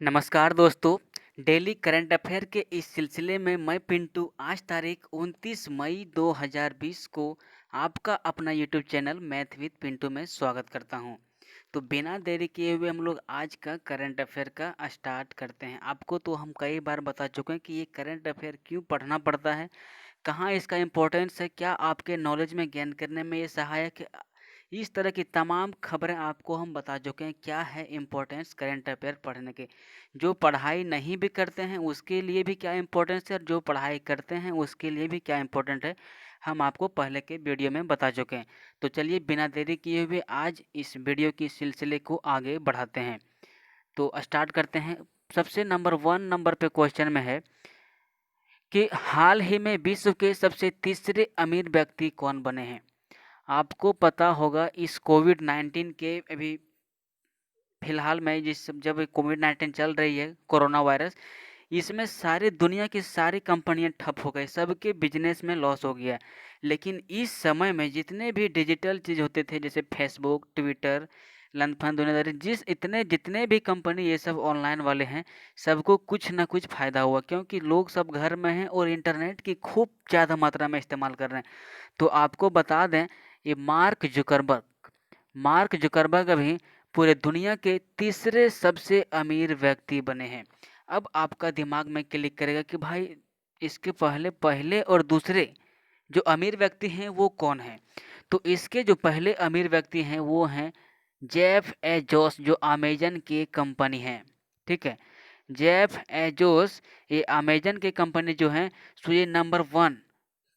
नमस्कार दोस्तों। Daily current affair के इस सिलसिले में मैं पिंटू आज तारीख 29 मई 2020 को आपका अपना YouTube channel math with Pintu में स्वागत करता हूं। तो बिना देरी किए हुए हम लोग आज का करंट अफेयर का स्टार्ट करते हैं। आपको तो हम कई बार बता चुके हैं कि ये करंट अफेयर क्यों पढ़ना पड़ता है, कहाँ इसका इम्पोर्टेंस है, क्या आपके नॉलेज में गेन करने में ये सहायक है। इस तरह की तमाम खबरें आपको हम बता चुके हैं क्या है इम्पोर्टेंस करंट अफेयर पढ़ने के। जो पढ़ाई नहीं भी करते हैं उसके लिए भी क्या इम्पोर्टेंस है और जो पढ़ाई करते हैं उसके लिए भी क्या इम्पोर्टेंट है, हम आपको पहले के वीडियो में बता चुके हैं। तो चलिए बिना देरी किए हुए आज इस वीडियो की सिलसिले को आगे बढ़ाते हैं। तो स्टार्ट करते हैं। सबसे नंबर 1 नंबर पे क्वेश्चन में है कि हाल ही में विश्व के सबसे तीसरे अमीर व्यक्ति कौन बने हैं। आपको पता होगा इस कोविड-19 के अभी फिलहाल में जब कोविड-19 चल रही है, कोरोना वायरस, इसमें सारी दुनिया की सारी कंपनियां ठप हो गई, सबके बिजनेस में लॉस हो गया। लेकिन इस समय में जितने भी डिजिटल चीज़ होते थे जैसे फेसबुक, ट्विटर, लंदफंद दुनियादारी, जितने भी कंपनी ये सब ऑनलाइन वाले हैं, सबको कुछ ना कुछ फ़ायदा हुआ क्योंकि लोग सब घर में हैं और इंटरनेट की खूब ज़्यादा मात्रा में इस्तेमाल कर रहे हैं। तो आपको बता दें, ये मार्क जुकरबर्ग अभी पूरे दुनिया के तीसरे सबसे अमीर व्यक्ति बने हैं। अब आपका दिमाग में क्लिक करेगा कि भाई इसके पहले पहले और दूसरे जो अमीर व्यक्ति हैं वो कौन हैं। तो इसके जो पहले अमीर व्यक्ति हैं वो हैं जेफ एजोस, जो अमेजन की कंपनी है। ठीक है, जेफ एजोस, ये अमेजन की कंपनी जो है, सो ये नंबर 1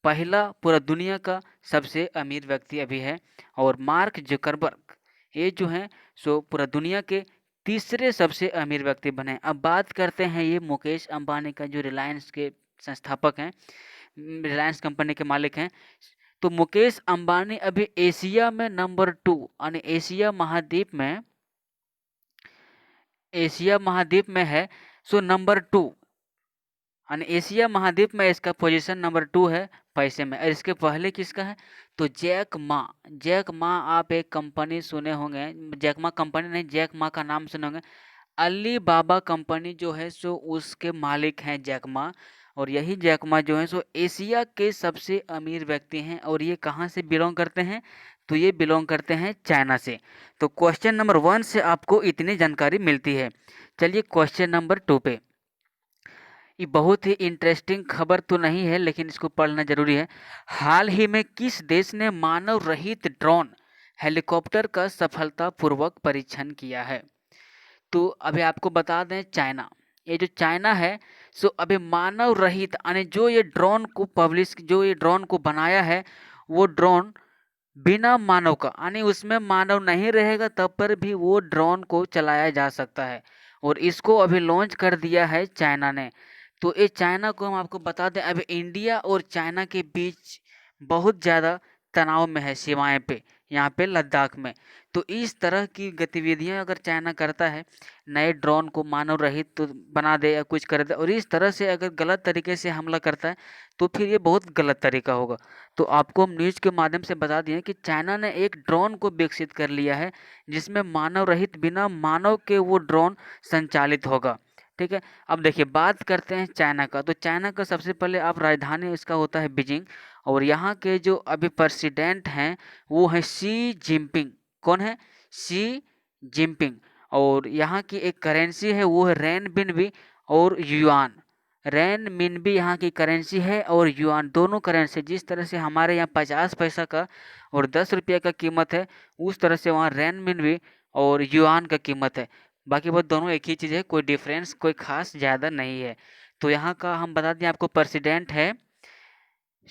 पहला पूरा दुनिया का सबसे अमीर व्यक्ति अभी है। और मार्क जुकरबर्ग ये जो हैं सो पूरा दुनिया के तीसरे सबसे अमीर व्यक्ति बने। अब बात करते हैं ये मुकेश अंबानी का, जो रिलायंस के संस्थापक हैं, रिलायंस कंपनी के मालिक हैं। तो मुकेश अंबानी अभी एशिया में नंबर 2 यानी एशिया महाद्वीप में है, सो नंबर 2 यानी एशिया महाद्वीप में इसका पोजीशन नंबर 2 है पैसे में। और इसके पहले किसका है, तो जैक मा आप एक कंपनी सुने होंगे, जैक मा कंपनी नहीं, जैक मा का नाम सुने होंगे। अली बाबा कंपनी जो है सो उसके मालिक हैं जैक मा। और यही जैक मा जो है सो एशिया के सबसे अमीर व्यक्ति हैं। और ये कहाँ से बिलोंग करते हैं, तो ये बिलोंग करते हैं चाइना से। तो क्वेश्चन नंबर 1 से आपको इतनी जानकारी मिलती है। चलिए क्वेश्चन नंबर 2 पे। ये बहुत ही इंटरेस्टिंग खबर तो नहीं है लेकिन इसको पढ़ना जरूरी है। हाल ही में किस देश ने मानव रहित ड्रोन हेलीकॉप्टर का सफलतापूर्वक परीक्षण किया है। तो अभी आपको बता दें, चाइना, ये जो चाइना है सो अभी मानव रहित यानी जो ये ड्रोन को बनाया है, वो ड्रोन बिना मानव का यानी उसमें मानव नहीं रहेगा तब पर भी वो ड्रोन को चलाया जा सकता है। और इसको अभी लॉन्च कर दिया है चाइना ने। तो ये चाइना को हम आपको बता दें, अभी इंडिया और चाइना के बीच बहुत ज़्यादा तनाव में है सीमाएं पे, यहाँ पे लद्दाख में। तो इस तरह की गतिविधियां अगर चाइना करता है, नए ड्रोन को मानव रहित तो बना दे या कुछ कर दे, और इस तरह से अगर गलत तरीके से हमला करता है तो फिर ये बहुत गलत तरीका होगा। तो आपको हम न्यूज़ के माध्यम से बता दिए कि चाइना ने एक ड्रोन को विकसित कर लिया है जिसमें मानव रहित बिना मानव के वो ड्रोन संचालित होगा। ठीक है, अब देखिए बात करते हैं चाइना का। तो चाइना का सबसे पहले आप राजधानी इसका होता है बीजिंग। और यहाँ के जो अभी प्रेसिडेंट हैं वो है शी जिनपिंग। कौन है, शी जिनपिंग। और यहाँ की एक करेंसी है वो है रेनबिनबी और युआन। रेनमिनबी यहाँ की करेंसी है और युआन, दोनों करेंसी, जिस तरह से हमारे यहाँ 50 पैसा का और 10 रुपये का कीमत है, उस तरह से वहाँ रेनमिनबी और युआन का कीमत है। बाकी बहुत दोनों एक ही चीज़ है, कोई डिफरेंस कोई खास ज़्यादा नहीं है। तो यहाँ का हम बता दें आपको, प्रेसिडेंट है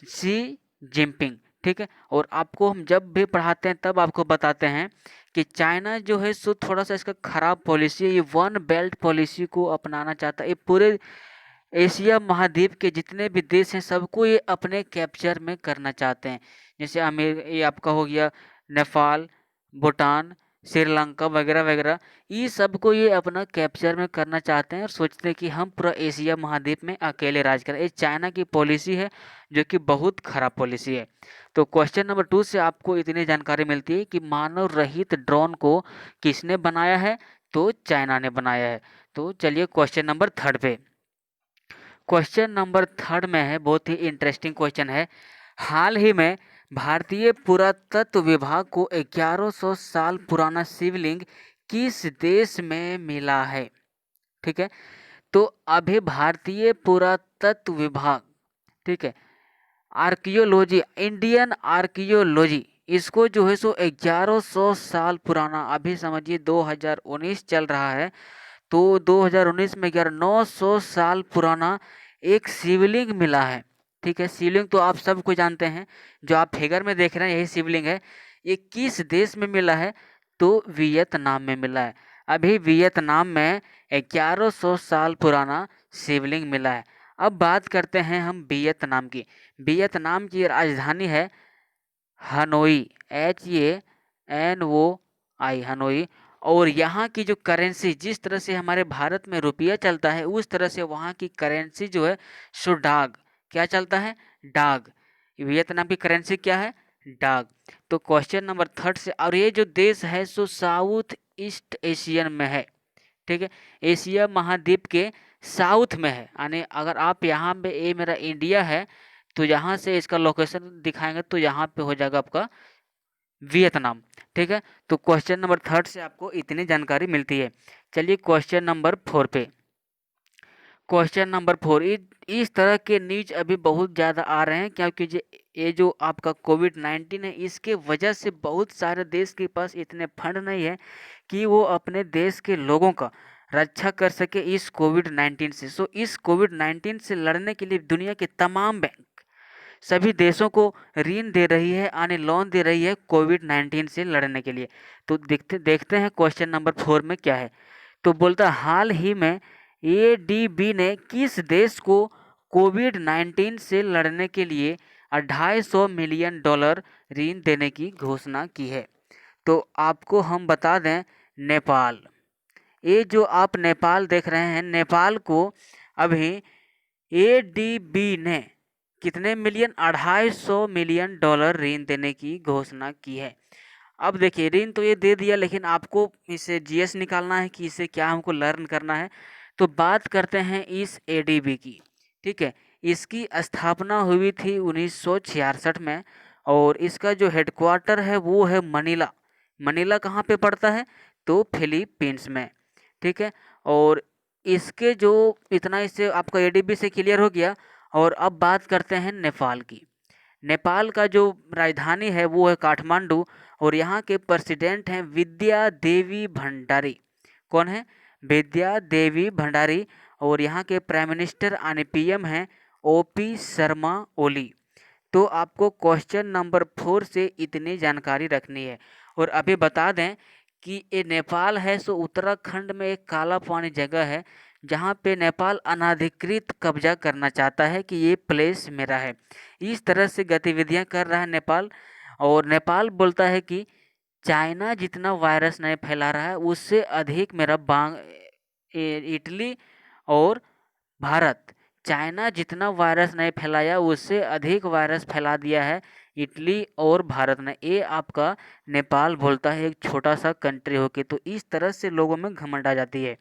शी जिनपिंग। ठीक है, और आपको हम जब भी पढ़ाते हैं तब आपको बताते हैं कि चाइना जो है सो थोड़ा सा इसका खराब पॉलिसी है, ये वन बेल्ट पॉलिसी को अपनाना चाहता है। ये पूरे एशिया महाद्वीप के जितने भी देश हैं सबको ये अपने कैप्चर में करना चाहते हैं। जैसे ये आपका हो गया नेपाल, भूटान, श्रीलंका वगैरह वगैरह, ये सबको ये अपना कैप्चर में करना चाहते हैं और सोचते हैं कि हम पूरा एशिया महाद्वीप में अकेले राज करें। ये चाइना की पॉलिसी है जो कि बहुत खराब पॉलिसी है। तो क्वेश्चन नंबर 2 से आपको इतनी जानकारी मिलती है कि मानव रहित ड्रोन को किसने बनाया है, तो चाइना ने बनाया है। तो चलिए क्वेश्चन नंबर थर्ड पे। क्वेश्चन नंबर थर्ड में है, बहुत ही इंटरेस्टिंग क्वेश्चन है। हाल ही में भारतीय पुरातत्व विभाग को 1100 साल पुराना शिवलिंग किस देश में मिला है? ठीक है, तो अभी भारतीय पुरातत्व विभाग, ठीक है, आर्कियोलॉजी, इंडियन आर्कियोलॉजी, इसको जो है सो 1100 साल पुराना, अभी समझिए 2019 चल रहा है, तो 2019 में 900 साल पुराना एक शिवलिंग मिला है। ठीक है, शिवलिंग तो आप सबको जानते हैं, जो आप फिगर में देख रहे हैं यही शिवलिंग है। ये किस देश में मिला है? तो वियतनाम में मिला है। अभी वियतनाम में 1100 साल पुराना शिवलिंग मिला है। अब बात करते हैं हम वियतनाम की। वियतनाम की राजधानी है हनोई, HANOI, हनोई। और यहाँ की जो करेंसी, जिस तरह से हमारे भारत में रुपया चलता है, उस तरह से वहाँ की करेंसी जो है सो डाग, क्या चलता है? डाग। वियतनाम की करेंसी क्या है? डाग। तो क्वेश्चन नंबर थर्ड से, और ये जो देश है सो साउथ ईस्ट एशियन में है। ठीक है, एशिया महाद्वीप के साउथ में है। यानी अगर आप यहाँ पे, ये मेरा इंडिया है, तो यहाँ से इसका लोकेशन दिखाएंगे तो यहाँ पे हो जाएगा आपका वियतनाम। ठीक है, तो क्वेश्चन नंबर थर्ड से आपको इतनी जानकारी मिलती है। चलिए क्वेश्चन नंबर फोर पे। क्वेश्चन नंबर फोर, इस तरह के न्यूज अभी बहुत ज़्यादा आ रहे हैं, क्योंकि ये जो आपका कोविड-19 है, इसके वजह से बहुत सारे देश के पास इतने फंड नहीं है कि वो अपने देश के लोगों का रक्षा कर सके इस कोविड-19 से। सो इस कोविड-19 से लड़ने के लिए दुनिया के तमाम बैंक सभी देशों को ऋण दे रही है, यानी लोन दे रही है कोविड-19 से लड़ने के लिए। तो देखते देखते हैं क्वेश्चन नंबर फोर में क्या है। तो बोलता है, हाल ही में एडीबी ने किस देश को कोविड-19 से लड़ने के लिए $250 मिलियन ऋण देने की घोषणा की है? तो आपको हम बता दें, नेपाल। ये जो आप नेपाल देख रहे हैं, नेपाल को अभी एडीबी ने कितने मिलियन, $250 मिलियन ऋण देने की घोषणा की है। अब देखिए, ऋण तो ये दे दिया, लेकिन आपको इसे जीएस निकालना है कि इसे क्या हमको लर्न करना है। तो बात करते हैं इस एडीबी की। ठीक है, इसकी स्थापना हुई थी 1966 में, और इसका जो हेडक्वार्टर है वो है मनीला। मनीला कहाँ पे पड़ता है? तो फिलीपींस में। ठीक है, और इसके जो, इतना इससे आपका एडीबी से क्लियर हो गया। और अब बात करते हैं नेपाल की। नेपाल का जो राजधानी है वो है काठमांडू, और यहाँ के प्रेसिडेंट हैं विद्या देवी भंडारी। कौन है? विद्या देवी भंडारी। और यहाँ के प्राइम मिनिस्टर यानी पीएम हैं ओपी शर्मा ओली। तो आपको क्वेश्चन नंबर फोर से इतनी जानकारी रखनी है। और अभी बता दें कि ये नेपाल है सो उत्तराखंड में एक काला पानी जगह है, जहाँ पे नेपाल अनाधिकृत कब्जा करना चाहता है कि ये प्लेस मेरा है। इस तरह से गतिविधियां कर रहा है नेपाल। और नेपाल बोलता है कि चाइना जितना वायरस नहीं फैला रहा है, उससे अधिक मेरा इटली और भारत, चाइना जितना वायरस नहीं फैलाया उससे अधिक वायरस फैला दिया है इटली और भारत ने। ये आपका नेपाल बोलता है एक छोटा सा कंट्री होके। तो इस तरह से लोगों में घमंड आ जाती है।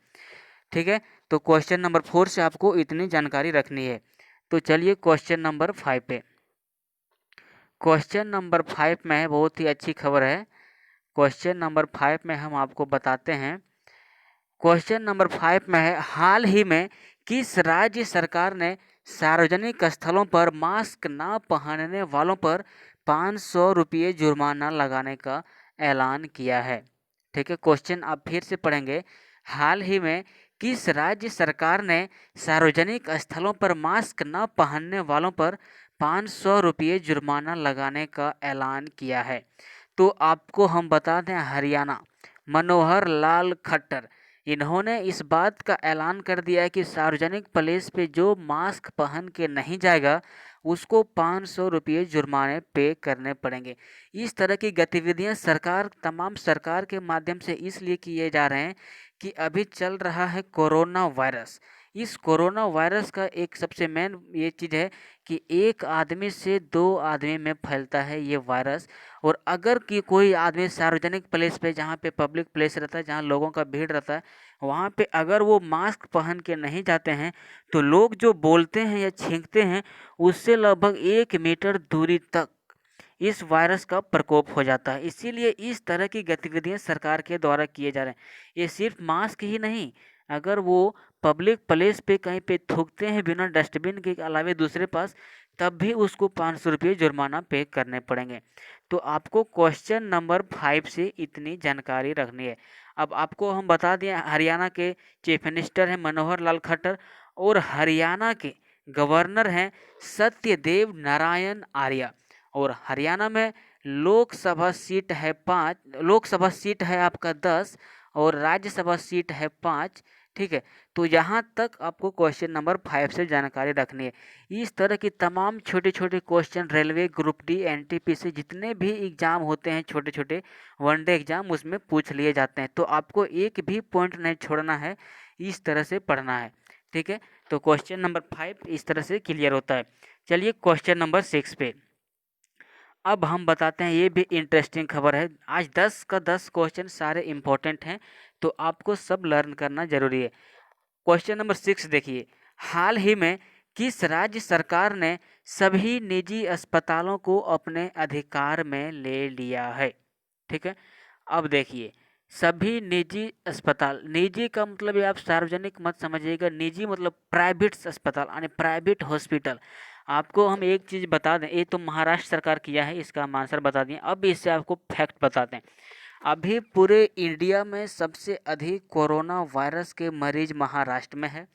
ठीक है, तो क्वेश्चन नंबर फोर से आपको इतनी जानकारी रखनी है। तो चलिए क्वेश्चन नंबर फाइव पे। क्वेश्चन नंबर फाइव में है, बहुत ही अच्छी खबर है। क्वेश्चन नंबर फाइव में हम आपको बताते हैं। क्वेश्चन नंबर फाइव में है, हाल ही में किस राज्य सरकार ने सार्वजनिक स्थलों पर मास्क न पहनने वालों पर 500 रुपये जुर्माना लगाने का ऐलान किया है? ठीक है, क्वेश्चन आप फिर से पढ़ेंगे। हाल ही में किस राज्य सरकार ने सार्वजनिक स्थलों पर मास्क न पहनने वालों पर 500 रुपये जुर्माना लगाने का ऐलान किया है? तो आपको हम बता दें, हरियाणा, मनोहर लाल खट्टर, इन्होंने इस बात का ऐलान कर दिया है कि सार्वजनिक प्लेस पे जो मास्क पहन के नहीं जाएगा उसको 500 रुपये जुर्माने पे करने पड़ेंगे। इस तरह की गतिविधियां सरकार, तमाम सरकार के माध्यम से इसलिए किए जा रहे हैं कि अभी चल रहा है कोरोना वायरस। इस कोरोना वायरस का एक सबसे मेन ये चीज़ है कि एक आदमी से 2 आदमी में फैलता है ये वायरस। और अगर कि कोई आदमी सार्वजनिक प्लेस पे, जहाँ पे पब्लिक प्लेस रहता है, जहाँ लोगों का भीड़ रहता है, वहाँ पे अगर वो मास्क पहन के नहीं जाते हैं तो लोग जो बोलते हैं या छींकते हैं उससे लगभग 1 मीटर दूरी तक इस वायरस का प्रकोप हो जाता है। इसीलिए इस तरह की गतिविधियां सरकार के द्वारा किए जा रहे हैं। ये सिर्फ मास्क ही नहीं, अगर वो पब्लिक प्लेस पे कहीं पे थूकते हैं बिना डस्टबिन के अलावे दूसरे पास, तब भी उसको 500 रुपये जुर्माना पे करने पड़ेंगे। तो आपको क्वेश्चन नंबर 5 से इतनी जानकारी रखनी है। अब आपको हम बता दें, हरियाणा के चीफ मिनिस्टर हैं मनोहर लाल खट्टर, और हरियाणा के गवर्नर हैं सत्यदेव नारायण आर्य। और हरियाणा में लोकसभा सीट है 5, लोकसभा सीट है आपका 10, और राज्यसभा सीट है 5। ठीक है, तो यहाँ तक आपको क्वेश्चन नंबर 5 से जानकारी रखनी है। इस तरह की तमाम छोटे छोटे question railway, group D, NTP से जितने भी एग्जाम होते हैं, छोटे छोटे वनडे एग्जाम, उसमें पूछ लिए जाते हैं। तो आपको एक भी पॉइंट नहीं छोड़ना है, इस तरह से पढ़ना है। ठीक है, तो क्वेश्चन नंबर 5 इस तरह से क्लियर होता है। चलिए क्वेश्चन नंबर 6 पे अब हम बताते हैं। ये भी इंटरेस्टिंग खबर है। आज 10 का 10 क्वेश्चन सारे इंपॉर्टेंट हैं, तो आपको सब लर्न करना जरूरी है। क्वेश्चन नंबर 6 देखिए, हाल ही में किस राज्य सरकार ने सभी निजी अस्पतालों को अपने अधिकार में ले लिया है? ठीक है, अब देखिए, सभी निजी अस्पताल, निजी का मतलब ये आप सार्वजनिक मत समझिएगा, निजी मतलब प्राइवेट अस्पताल यानी प्राइवेट हॉस्पिटल। आपको हम एक चीज़ बता दें, ये तो महाराष्ट्र सरकार किया है, इसका हम आंसर बता दिए। अब इससे आपको फैक्ट बताते हैं। अभी पूरे इंडिया में सबसे अधिक कोरोना वायरस के मरीज महाराष्ट्र में है,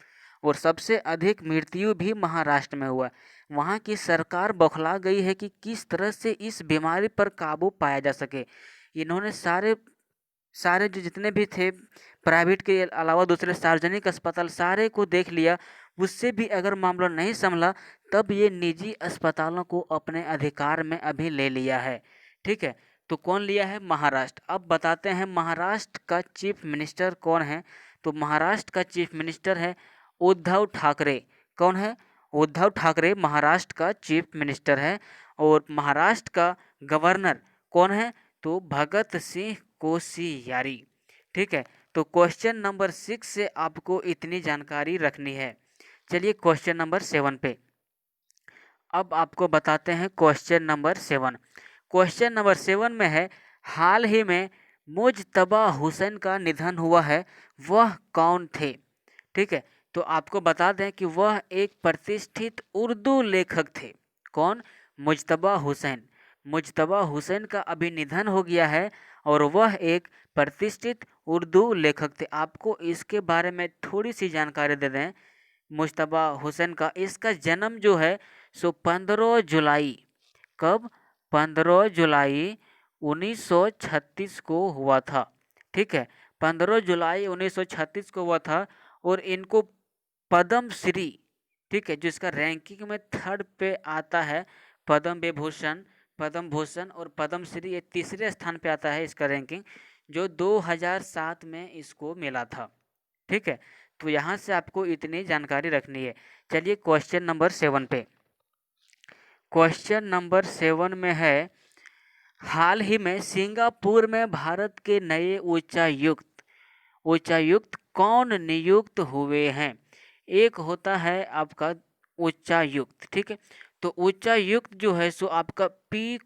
और सबसे अधिक मृत्यु भी महाराष्ट्र में हुआ है। वहाँ की सरकार बौखला गई है कि किस तरह से इस बीमारी पर काबू पाया जा सके। इन्होंने सारे सारे जो जितने भी थे प्राइवेट के अलावा दूसरे सार्वजनिक अस्पताल, सारे को देख लिया। उससे भी अगर मामला नहीं संभला, तब ये निजी अस्पतालों को अपने अधिकार में अभी ले लिया है। ठीक है, तो कौन लिया है? महाराष्ट्र। अब बताते हैं महाराष्ट्र का चीफ मिनिस्टर कौन है। तो महाराष्ट्र का चीफ मिनिस्टर है उद्धव ठाकरे। कौन है? उद्धव ठाकरे महाराष्ट्र का चीफ मिनिस्टर है। और महाराष्ट्र का गवर्नर कौन है? तो भगत सिंह कोश्यारी। ठीक है, तो क्वेश्चन नंबर 6 से आपको इतनी जानकारी रखनी है। चलिए क्वेश्चन नंबर 7 पे अब आपको बताते हैं। क्वेश्चन नंबर 7, क्वेश्चन नंबर 7 में है, हाल ही में मुजतबा हुसैन का निधन हुआ है, वह कौन थे? ठीक है, तो आपको बता दें कि वह एक प्रतिष्ठित उर्दू लेखक थे। कौन? मुजतबा हुसैन। मुजतबा हुसैन का अभी निधन हो गया है, और वह एक प्रतिष्ठित उर्दू लेखक थे। आपको इसके बारे में थोड़ी सी जानकारी दे दें। मुजतबा हुसैन का, इसका जन्म जो है सो 15 जुलाई, कब? 15 जुलाई 1936 को हुआ था। ठीक है, 15 जुलाई 1936 को हुआ था। और इनको पद्म श्री, ठीक है, जिसका रैंकिंग में 3rd पे आता है, पद्म विभूषण, पद्म भूषण और पद्म श्री, ये तीसरे स्थान पे आता है इसका रैंकिंग, जो 2007 में इसको मिला था। ठीक है, तो यहाँ से आपको इतनी जानकारी रखनी है। चलिए क्वेश्चन नंबर 7 पे, क्वेश्चन नंबर 7 में है, हाल ही में सिंगापुर में भारत के नए उच्चायुक्त कौन नियुक्त हुए हैं? एक होता है आपका उच्चायुक्त, ठीक है, तो उच्चायुक्त जो है सो आपका पी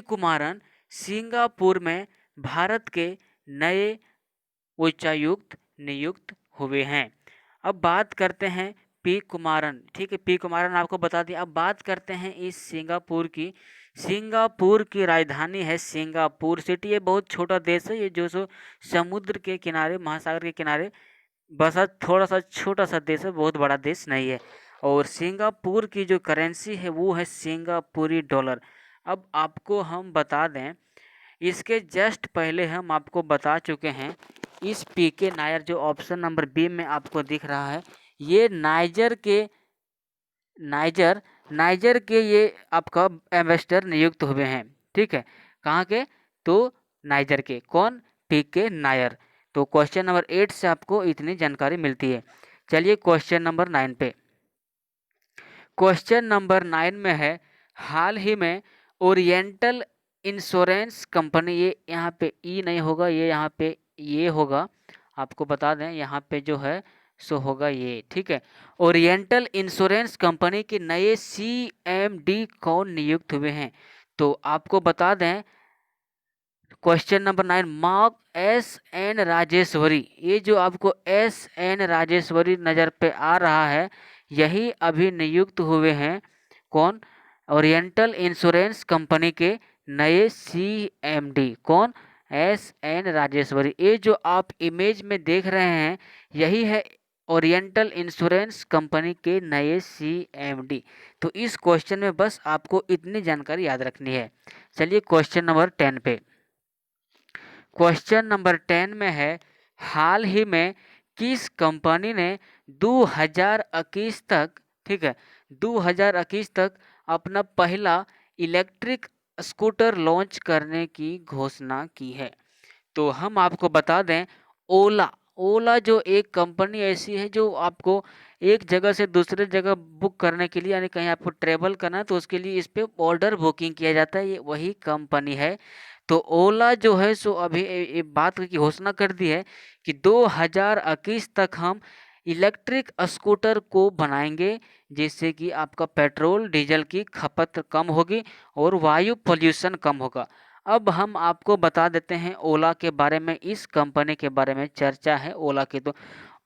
कुमारन सिंगापुर में भारत के नए उच्चायुक्त नियुक्त हुए हैं। अब बात करते हैं पी कुमारन। ठीक है, पी कुमारन आपको बता दिया। अब बात करते हैं इस सिंगापुर की। सिंगापुर की राजधानी है सिंगापुर सिटी। ये बहुत छोटा देश है, ये जो सो समुद्र के किनारे, महासागर के किनारे बसा थोड़ा सा छोटा सा देश है, बहुत बड़ा देश नहीं है। और सिंगापुर की जो करेंसी है वो है सिंगापुरी डॉलर। अब आपको हम बता दें, इसके जस्ट पहले हम आपको बता चुके हैं, इस पीके नायर जो ऑप्शन नंबर बी में आपको दिख रहा है, ये नाइजर के ये आपका एम्बेसडर नियुक्त हुए हैं। ठीक है, कहाँ के? तो नाइजर के। कौन? पीके नायर। तो क्वेश्चन नंबर 8 से आपको इतनी जानकारी मिलती है। चलिए क्वेश्चन नंबर 9 पे। क्वेश्चन नंबर 9 में है, हाल ही में ओरिएंटल इंश्योरेंस कंपनी, ये यहाँ पे ई नहीं होगा, ये यहाँ पे ये होगा, आपको बता दें यहाँ पे जो है सो होगा ये, ठीक है। ओरिएंटल इंश्योरेंस कंपनी के नए CMD कौन नियुक्त हुए हैं? तो आपको बता दें question number 9, mark SN Rajeshwari. ये जो आपको SN राजेश्वरी नज़र पे आ रहा है, यही अभी नियुक्त हुए हैं कौन? ओरिएंटल इंश्योरेंस कंपनी के नए CMD। कौन? SN राजेश्वरी। ये जो आप इमेज में देख रहे हैं, यही है ओरिएंटल इंश्योरेंस कंपनी के नए CMD। तो इस क्वेश्चन में बस आपको इतनी जानकारी याद रखनी है। चलिए क्वेश्चन नंबर 10 पे। क्वेश्चन नंबर 10 में है, हाल ही में किस कंपनी ने 2021 तक, ठीक है, 2021 तक अपना पहला इलेक्ट्रिक स्कूटर लॉन्च करने की घोषणा की है? तो हम आपको बता दें, ओला। ओला जो एक कंपनी ऐसी है जो आपको एक जगह से दूसरे जगह बुक करने के लिए, यानी कहीं आपको ट्रेवल करना है तो उसके लिए इस पे ऑर्डर बुकिंग किया जाता है, ये वही कंपनी है। तो ओला जो है सो अभी ये बात की घोषणा कर दी है कि 2021 तक हम इलेक्ट्रिक स्कूटर को बनाएंगे, जिससे कि आपका पेट्रोल डीजल की खपत कम होगी और वायु पोल्यूशन कम होगा। अब हम आपको बता देते हैं ओला के बारे में, इस कंपनी के बारे में चर्चा है ओला की। तो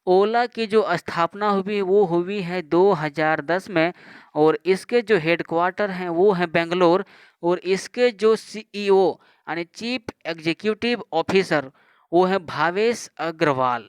ओला की जो स्थापना हुई वो हुई है 2010 में, और इसके जो हेडक्वार्टर हैं वो हैं बेंगलोर, और इसके जो CEO यानी चीफ एग्जीक्यूटिव ऑफिसर वो है भावेश अग्रवाल,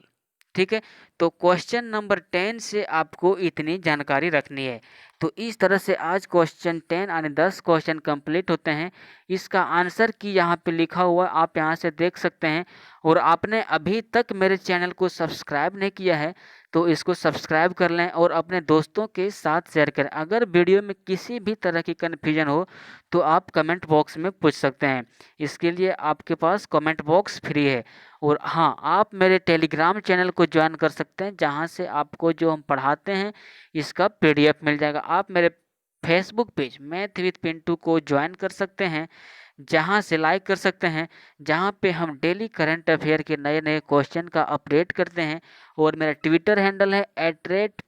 ठीक है। तो क्वेश्चन नंबर 10 से आपको इतनी जानकारी रखनी है। तो इस तरह से आज क्वेश्चन 10 यानी 10 क्वेश्चन कंप्लीट होते हैं। इसका आंसर की यहाँ पे लिखा हुआ आप यहाँ से देख सकते हैं। और आपने अभी तक मेरे चैनल को सब्सक्राइब नहीं किया है तो इसको सब्सक्राइब कर लें और अपने दोस्तों के साथ शेयर करें। अगर वीडियो में किसी भी तरह की कन्फ्यूजन हो तो आप कमेंट बॉक्स में पूछ सकते हैं, इसके लिए आपके पास कमेंट बॉक्स फ्री है। और हाँ, आप मेरे टेलीग्राम चैनल को ज्वाइन कर सकते हैं, जहाँ से आपको जो हम पढ़ाते हैं इसका PDF मिल जाएगा। आप मेरे Facebook page math with Pintu को ज्वाइन कर सकते हैं, जहाँ से लाइक कर सकते हैं, जहाँ पे हम डेली करंट अफेयर के नए नए क्वेश्चन का अपडेट करते हैं। और मेरा ट्विटर हैंडल है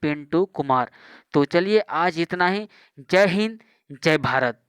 @पिंटू कुमार। तो चलिए आज इतना ही। जय हिंद, जय भारत।